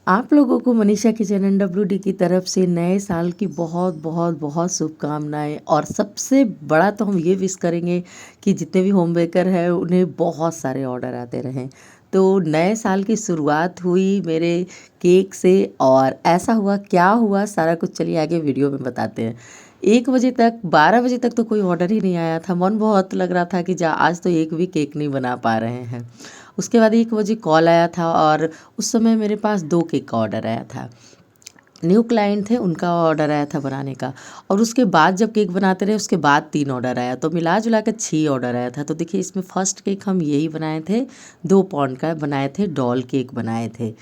आप लोगों को मनीषा किचन एंड डब्ल्यूडी की तरफ से नए साल की बहुत बहुत बहुत शुभकामनाएं। और सबसे बड़ा तो हम ये विश करेंगे कि जितने भी होम बेकर हैं उन्हें बहुत सारे ऑर्डर आते रहें। तो नए साल की शुरुआत हुई मेरे केक से, और ऐसा हुआ क्या हुआ सारा कुछ चलिए आगे वीडियो में बताते हैं। 1 बजे तक, 12 बजे तक तो कोई ऑर्डर ही नहीं आया था। मन बहुत लग रहा था कि जा आज तो एक भी केक नहीं बना पा रहे हैं। उसके बाद 1 बजे कॉल आया था और उस समय मेरे पास 2 केक का ऑर्डर आया था। न्यू क्लाइंट थे, उनका ऑर्डर आया था बनाने का। और उसके बाद जब केक बनाते रहे उसके बाद 3 ऑर्डर आया, तो मिला जुला के 6 ऑर्डर आया था। तो देखिए इसमें फर्स्ट केक हम यही बनाए थे, 2 पाउंड का बनाए थे, डॉल केक बनाए थे।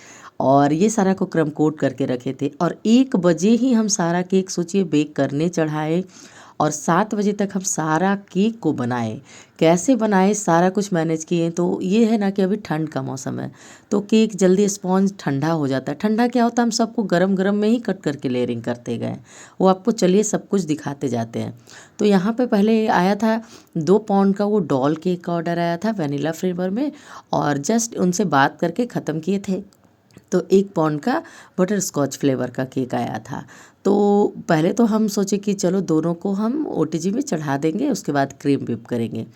और ये सारा को क्रम कोट करके रखे थे और 1 बजे ही हम सारा केक सोचिए बेक करने चढ़ाए। और 7 बजे तक हम सारा केक को बनाए। कैसे बनाए सारा कुछ मैनेज किए। तो ये है ना कि अभी ठंड का मौसम है तो केक जल्दी स्पॉन्ज ठंडा हो जाता है। ठंडा क्या होता है, हम सबको गरम गरम में ही कट करके लेयरिंग करते गए। वो आपको चलिए सब कुछ दिखाते जाते हैं। तो यहाँ पे पहले आया था 2 पाउंड का वो डॉल केक का ऑर्डर आया था वनीला फ्लेवर में, और जस्ट उनसे बात करके ख़त्म किए थे। तो 1 पाउंड का बटर स्कॉच फ्लेवर का केक आया था। तो पहले तो हम सोचे कि चलो दोनों को हम ओटीजी में चढ़ा देंगे, उसके बाद क्रीम व्हिप करेंगे।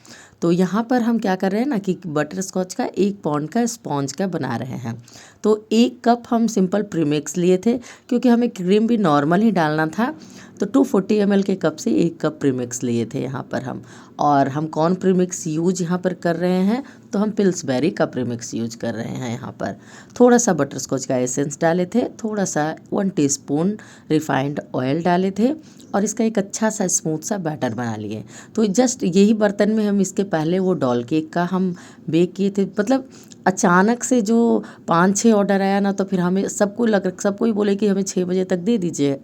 तो यहाँ पर हम क्या कर रहे हैं ना कि बटर स्कॉच का 1 पाउंड का स्पॉन्ज का बना रहे हैं। तो 1 कप हम सिंपल प्रीमिक्स लिए थे, क्योंकि हमें क्रीम भी नॉर्मल ही डालना था। तो 240 ml के कप से 1 कप प्रीमिक्स लिए थे यहाँ पर हम। और हम कौन प्रीमिक्स यूज यहाँ पर कर रहे हैं, तो हम पिल्सबेरी का प्रीमिक्स यूज कर रहे हैं यहाँ पर। थोड़ा सा बटर स्कॉच का एसेंस डाले थे, थोड़ा सा 1 टीस्पून रिफाइंड ऑयल डाले थे, और इसका एक अच्छा सा स्मूथ सा बैटर बना लिए। तो जस्ट यही बर्तन में हम इसके पहले वो डॉल केक का हम बेक किए थे। मतलब अचानक से जो 5-6 ऑर्डर आया ना, तो फिर हमें सबको ही बोले कि हमें 6 बजे तक दे दीजिए।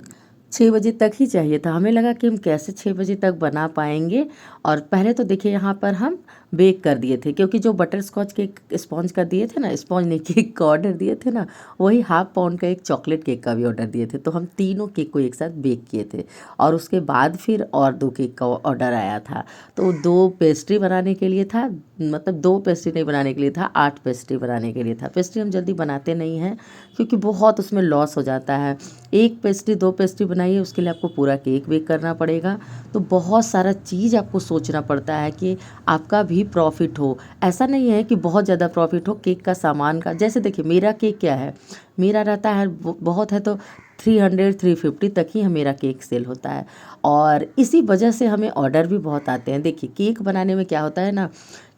6 बजे तक ही चाहिए था। हमें लगा कि हम कैसे 6 बजे तक बना पाएंगे। और पहले तो देखिए यहाँ पर हम बेक कर दिए थे, क्योंकि जो बटर स्कॉच केक स्पॉन्ज का दिए थे ना, स्पॉन्ज नहीं केक का ऑर्डर दिए थे ना, वही 1/2 पाउंड का एक चॉकलेट केक का भी ऑर्डर दिए थे। तो हम तीनों केक को एक साथ बेक किए थे। और उसके बाद फिर और 2 केक का ऑर्डर आया था। तो 2 पेस्ट्री बनाने के लिए था, मतलब 2 पेस्ट्री नहीं बनाने के लिए था, 8 पेस्ट्री बनाने के लिए था। पेस्ट्री हम जल्दी बनाते नहीं हैं क्योंकि बहुत उसमें लॉस हो जाता है। 1 पेस्ट्री 2 पेस्ट्री बनाइए, उसके लिए आपको पूरा केक बेक करना पड़ेगा। तो बहुत सारा चीज़ आपको सोचना पड़ता है कि आपका भी प्रॉफिट हो। ऐसा नहीं है कि बहुत ज़्यादा प्रॉफिट हो केक का सामान का। जैसे देखिए मेरा केक क्या है, मेरा रहता है बहुत है तो 300-350 तक ही मेरा केक सेल होता है। और इसी वजह से हमें ऑर्डर भी बहुत आते हैं। देखिए केक बनाने में क्या होता है ना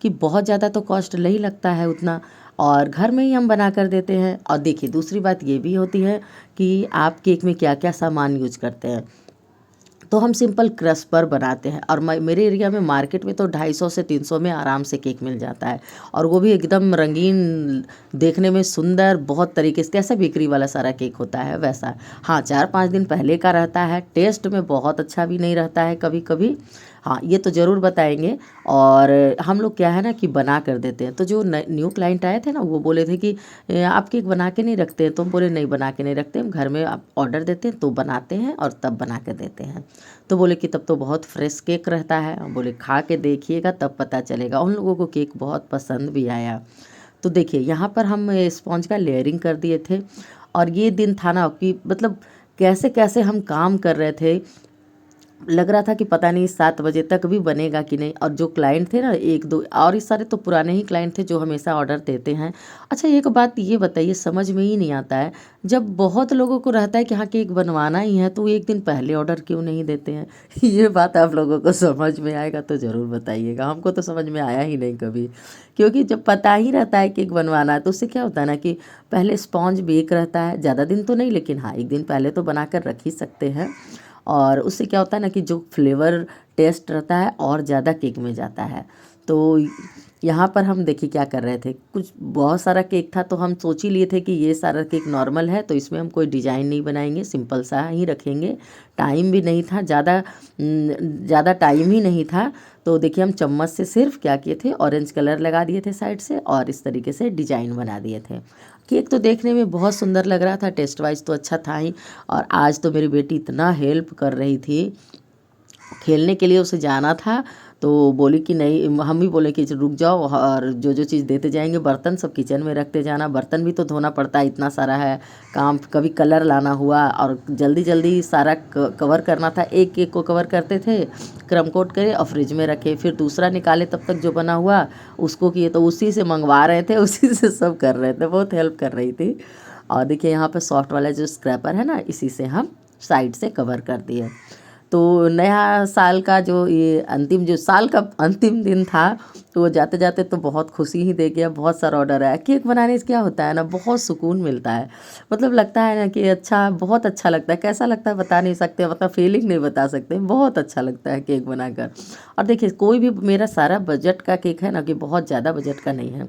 कि बहुत ज़्यादा तो कॉस्ट नहीं लगता है उतना, और घर में ही हम बना कर देते हैं। और देखिए दूसरी बात ये भी होती है कि आप केक में क्या क्या सामान यूज करते हैं। तो हम सिंपल क्रस्ट पर बनाते हैं, और मेरे एरिया में मार्केट में तो 250 से 300 में आराम से केक मिल जाता है। और वो भी एकदम रंगीन, देखने में सुंदर, बहुत तरीके से कैसा बेकरी वाला सारा केक होता है वैसा। हाँ 4-5 दिन पहले का रहता है, टेस्ट में बहुत अच्छा भी नहीं रहता है कभी कभी। हाँ ये तो ज़रूर बताएंगे। और हम लोग क्या है ना कि बना कर देते हैं। तो जो न्यू क्लाइंट आए थे ना, वो बोले थे कि आप केक बना के नहीं रखते हैं। तो हम बोले नहीं बना के नहीं रखते, हम घर में आप ऑर्डर देते हैं तो बनाते हैं और तब बना के देते हैं। तो बोले कि तब तो बहुत फ्रेश केक रहता है। हम बोले खा के देखिएगा तब पता चलेगा। उन लोगों को केक बहुत पसंद भी आया। तो देखिए यहाँ पर हम स्पॉन्ज का लेयरिंग कर दिए थे। और ये दिन था ना कि मतलब कैसे कैसे हम काम कर रहे थे। लग रहा था कि पता नहीं 7 बजे तक भी बनेगा कि नहीं। और जो क्लाइंट थे ना, 1-2 और इस सारे तो पुराने ही क्लाइंट थे जो हमेशा ऑर्डर देते हैं। अच्छा एक बात ये बताइए, समझ में ही नहीं आता है, जब बहुत लोगों को रहता है कि हाँ केक बनवाना ही है तो एक दिन पहले ऑर्डर क्यों नहीं देते हैं। ये बात आप लोगों को समझ में आएगा तो ज़रूर बताइएगा। हमको तो समझ में आया ही नहीं कभी, क्योंकि जब पता ही रहता है केक बनवाना है तो उससे क्या होता है ना कि पहले स्पॉन्ज बेक रहता है, ज़्यादा दिन तो नहीं लेकिन हाँ 1 दिन पहले तो बना कर रख ही सकते हैं। और उससे क्या होता है ना कि जो फ्लेवर टेस्ट रहता है और ज़्यादा केक में जाता है। तो यहाँ पर हम देखिए क्या कर रहे थे, कुछ बहुत सारा केक था तो हम सोच ही लिए थे कि ये सारा केक नॉर्मल है तो इसमें हम कोई डिज़ाइन नहीं बनाएंगे, सिंपल सा ही रखेंगे। टाइम भी नहीं था ज़्यादा टाइम ही नहीं था। तो देखिए हम चम्मच से सिर्फ क्या किए थे, ऑरेंज कलर लगा दिए थे साइड से और इस तरीके से डिजाइन बना दिए थे। केक तो देखने में बहुत सुंदर लग रहा था, टेस्ट वाइज तो अच्छा था ही। और आज तो मेरी बेटी इतना हेल्प कर रही थी, खेलने के लिए उसे जाना था तो बोली कि नहीं, हम भी बोले कि रुक जाओ और जो जो चीज़ देते जाएंगे, बर्तन सब किचन में रखते जाना, बर्तन भी तो धोना पड़ता है, इतना सारा है काम, कभी कलर लाना हुआ और जल्दी जल्दी सारा कवर करना था, एक एक को कवर करते थे, क्रम कोट करे और फ्रिज में रखे, फिर दूसरा निकाले, तब तक जो बना हुआ उसको किए, तो उसी से मंगवा रहे थे, उसी से सब कर रहे थे, बहुत हेल्प कर रही थी। और देखिए यहाँ पर सॉफ्ट वाला जो स्क्रैपर है ना, इसी से हम साइड से कवर कर दिए। तो नया साल का जो ये अंतिम, जो साल का अंतिम दिन था, तो वो जाते जाते तो बहुत खुशी ही दे गया, बहुत सारा ऑर्डर आया। केक बनाने से क्या होता है ना, बहुत सुकून मिलता है, मतलब लगता है ना कि अच्छा, बहुत अच्छा लगता है, कैसा लगता है बता नहीं सकते, मतलब फीलिंग नहीं बता सकते, बहुत अच्छा लगता है केक बनाकर। और देखिए कोई भी, मेरा सारा बजट का केक है ना, कि बहुत ज़्यादा बजट का नहीं है।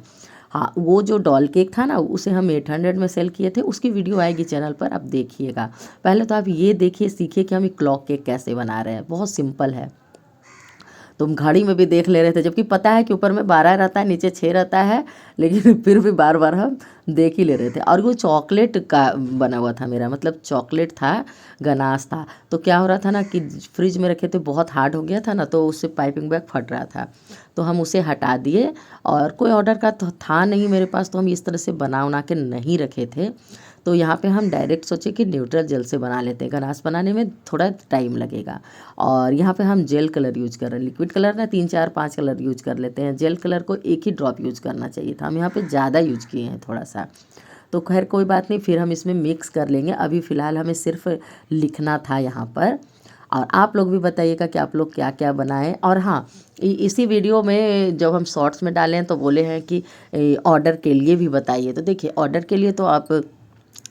हाँ, वो जो डॉल केक था ना, उसे हम 800 में सेल किए थे, उसकी वीडियो आएगी चैनल पर, आप देखिएगा। पहले तो आप ये देखिए, सीखिए कि हम एक क्लॉक केक कैसे बना रहे हैं, बहुत सिंपल है। तो हम घड़ी में भी देख ले रहे थे, जबकि पता है कि ऊपर में 12 रहता है, नीचे 6 रहता है, लेकिन फिर भी बार बार हम देख ही ले रहे थे। और वो चॉकलेट का बना हुआ था मेरा, मतलब चॉकलेट था, गनाश था। तो क्या हो रहा था ना कि फ्रिज में रखे थे, बहुत हार्ड हो गया था ना, तो उससे पाइपिंग बैग फट रहा था, तो हम उसे हटा दिए। और कोई ऑर्डर का तो था नहीं मेरे पास, तो हम इस तरह से बना के नहीं रखे थे। तो यहाँ पे हम डायरेक्ट सोचे कि न्यूट्रल जेल से बना लेते हैं, गनाश बनाने में थोड़ा टाइम लगेगा। और यहाँ पे हम जेल कलर यूज कर रहे हैं, लिक्विड कलर ना 3 4 5 कलर यूज कर लेते हैं, जेल कलर को एक ही ड्रॉप यूज करना चाहिए था, हम यहाँ पे ज़्यादा यूज किए हैं थोड़ा सा। तो खैर कोई बात नहीं, फिर हम इसमें मिक्स कर लेंगे, अभी फ़िलहाल हमें सिर्फ लिखना था यहाँ पर। और आप लोग भी बताइएगा कि आप लोग क्या क्या बनाएं। और हाँ, इसी वीडियो में जब हम शॉर्ट्स में डालें तो बोले हैं कि ऑर्डर के लिए भी बताइए। तो देखिए ऑर्डर के लिए तो आप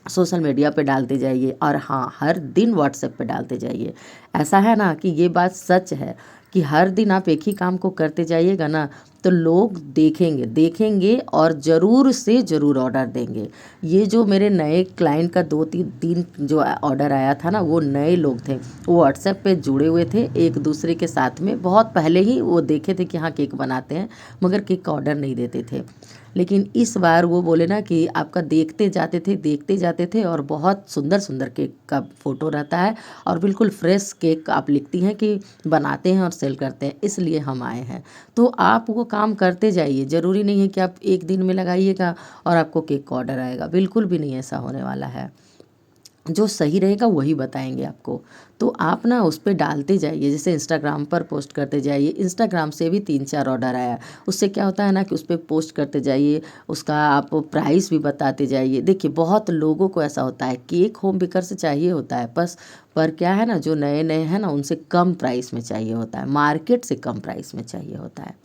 सोशल मीडिया पे डालते जाइए, और हाँ, हर दिन व्हाट्सएप पे डालते जाइए। ऐसा है ना कि ये बात सच है कि हर दिन आप एक ही काम को करते जाइएगा ना, तो लोग देखेंगे देखेंगे और ज़रूर से ज़रूर ऑर्डर देंगे। ये जो मेरे नए क्लाइंट का 2-3 जो ऑर्डर आया था ना, वो नए लोग थे, वो व्हाट्सएप पे जुड़े हुए थे एक दूसरे के साथ में, बहुत पहले ही वो देखे थे कि हाँ केक बनाते हैं, मगर केक का ऑर्डर नहीं देते थे। लेकिन इस बार वो बोले ना कि आपका देखते जाते थे, और बहुत सुंदर सुंदर केक का फ़ोटो रहता है, और बिल्कुल फ्रेश केक आप लिखती हैं कि बनाते हैं और सेल करते हैं, इसलिए हम आए हैं। तो आप वो काम करते जाइए, ज़रूरी नहीं है कि आप एक दिन में लगाइएगा और आपको केक का ऑर्डर आएगा, बिल्कुल भी नहीं ऐसा होने वाला है। जो सही रहेगा वही बताएंगे आपको। तो आप ना उस पे डालते जाइए, जैसे इंस्टाग्राम पर पोस्ट करते जाइए, इंस्टाग्राम से भी 3 4 ऑर्डर आया, उससे क्या होता है ना कि उस पर पोस्ट करते जाइए, उसका आप प्राइस भी बताते जाइए। देखिए बहुत लोगों को ऐसा होता है, केक होम बेकर से चाहिए होता है बस, पर क्या है ना, जो नए नए हैं ना, उनसे कम प्राइस में चाहिए होता है, मार्केट से कम प्राइस में चाहिए होता है।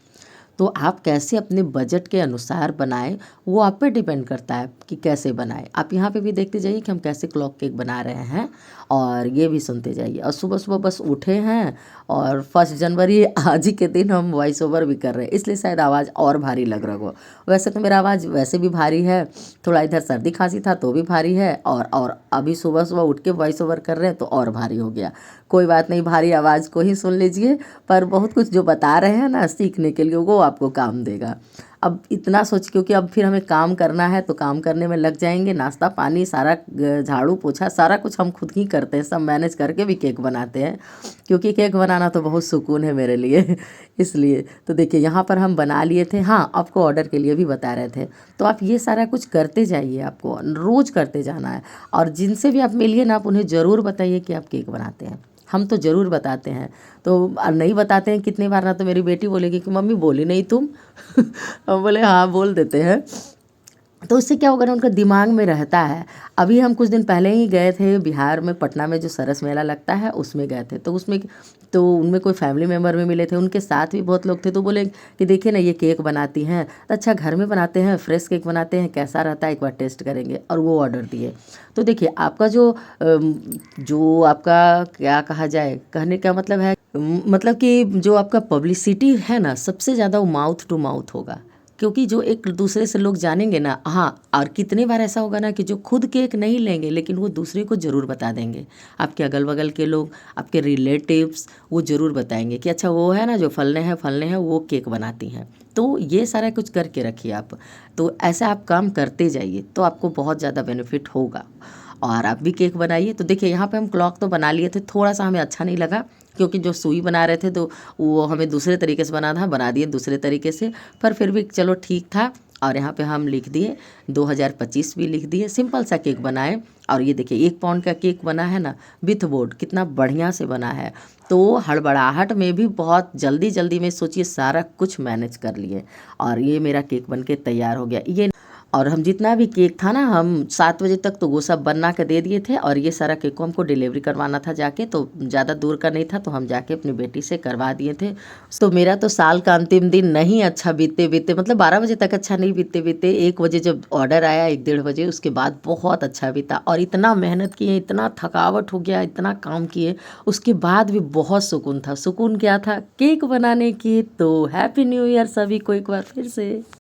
तो आप कैसे अपने बजट के अनुसार बनाएं, वो आप पे डिपेंड करता है कि कैसे बनाएं। आप यहाँ पे भी देखते जाइए कि हम कैसे क्लॉक केक बना रहे हैं, और ये भी सुनते जाइए। और सुबह सुबह बस उठे हैं, और 1 जनवरी आज ही के दिन हम वॉइस ओवर भी कर रहे हैं, इसलिए शायद आवाज़ और भारी लग रहा हो। वैसे तो मेरा आवाज़ वैसे भी भारी है, थोड़ा इधर सर्दी खांसी था तो भी भारी है, और अभी सुबह सुबह उठ के वॉइस ओवर कर रहे हैं तो और भारी हो गया। कोई बात नहीं, भारी आवाज़ को ही सुन लीजिए, पर बहुत कुछ जो बता रहे हैं ना सीखने के लिए, वो आपको काम देगा। अब इतना सोच, क्योंकि अब फिर हमें काम करना है, तो काम करने में लग जाएंगे, नाश्ता पानी सारा, झाड़ू पोछा सारा कुछ हम खुद ही करते हैं, सब मैनेज करके भी केक बनाते हैं, क्योंकि केक बनाना तो बहुत सुकून है मेरे लिए इसलिए। तो देखिए यहाँ पर हम बना लिए थे, हाँ आपको ऑर्डर के लिए भी बता रहे थे। तो आप ये सारा कुछ करते जाइए, आपको रोज़ करते जाना है। और जिनसे भी आप मिलिए ना, आप उन्हें ज़रूर बताइए कि आप केक बनाते हैं, हम तो ज़रूर बताते हैं। तो नहीं बताते हैं कितनी बार ना, तो मेरी बेटी बोलेगी कि मम्मी बोली नहीं तुम हम बोले हाँ बोल देते हैं। तो उससे क्या होगा ना, उनका दिमाग में रहता है। अभी हम कुछ दिन पहले ही गए थे बिहार में, पटना में जो सरस मेला लगता है उसमें गए थे, तो उसमें तो उनमें कोई फैमिली मेम्बर में मिले थे, उनके साथ भी बहुत लोग थे, तो बोले कि देखिए ना ये केक बनाती हैं, तो अच्छा घर में बनाते हैं, फ्रेश केक बनाते हैं, कैसा रहता है एक बार टेस्ट करेंगे, और वो ऑर्डर दिए। तो देखिए आपका जो आपका क्या कहा जाए, कहने का मतलब है, मतलब कि जो आपका पब्लिसिटी है ना, सबसे ज़्यादा वो माउथ टू माउथ होगा, क्योंकि जो एक दूसरे से लोग जानेंगे ना। हाँ, और कितनी बार ऐसा होगा ना कि जो खुद केक नहीं लेंगे, लेकिन वो दूसरे को ज़रूर बता देंगे, आपके अगल बगल के लोग, आपके रिलेटिव्स, वो ज़रूर बताएंगे कि अच्छा वो है ना जो फलने हैं वो केक बनाती हैं। तो ये सारा कुछ करके रखिए आप। तो ऐसे आप काम करते जाइए तो आपको बहुत ज़्यादा बेनिफिट होगा। और आप भी केक बनाइए। तो देखिए यहाँ पे हम क्लॉक तो बना लिए थे, थोड़ा सा हमें अच्छा नहीं लगा क्योंकि जो सुई बना रहे थे तो वो हमें दूसरे तरीके से बना दिए दूसरे तरीके से, पर फिर भी चलो ठीक था। और यहाँ पे हम लिख दिए 2025 भी लिख दिए, सिंपल सा केक बनाए। और ये देखिए 1 पाउंड का केक बना है ना, विथ बोर्ड, कितना बढ़िया से बना है। तो हड़बड़ाहट में भी बहुत जल्दी जल्दी में सोचिए सारा कुछ मैनेज कर लिए और ये मेरा केक बन के तैयार हो गया। ये और हम जितना भी केक था ना, हम 7 बजे तक तो वो सब बना के दे दिए थे और ये सारा केक को हमको डिलीवरी करवाना था जाके, तो ज़्यादा दूर का नहीं था तो हम जाके अपनी बेटी से करवा दिए थे। तो मेरा तो साल का अंतिम दिन नहीं अच्छा बीते बीते, मतलब 12 बजे तक अच्छा नहीं बीते बीते 1 बजे जब ऑर्डर आया, 1 डेढ़ बजे, उसके बाद बहुत अच्छा बीता। और इतना मेहनत किए, इतना थकावट हो गया, इतना काम किए, उसके बाद भी बहुत सुकून था। सुकून क्या था? केक बनाने की। तो हैप्पी न्यू ईयर सभी को एक बार फिर से।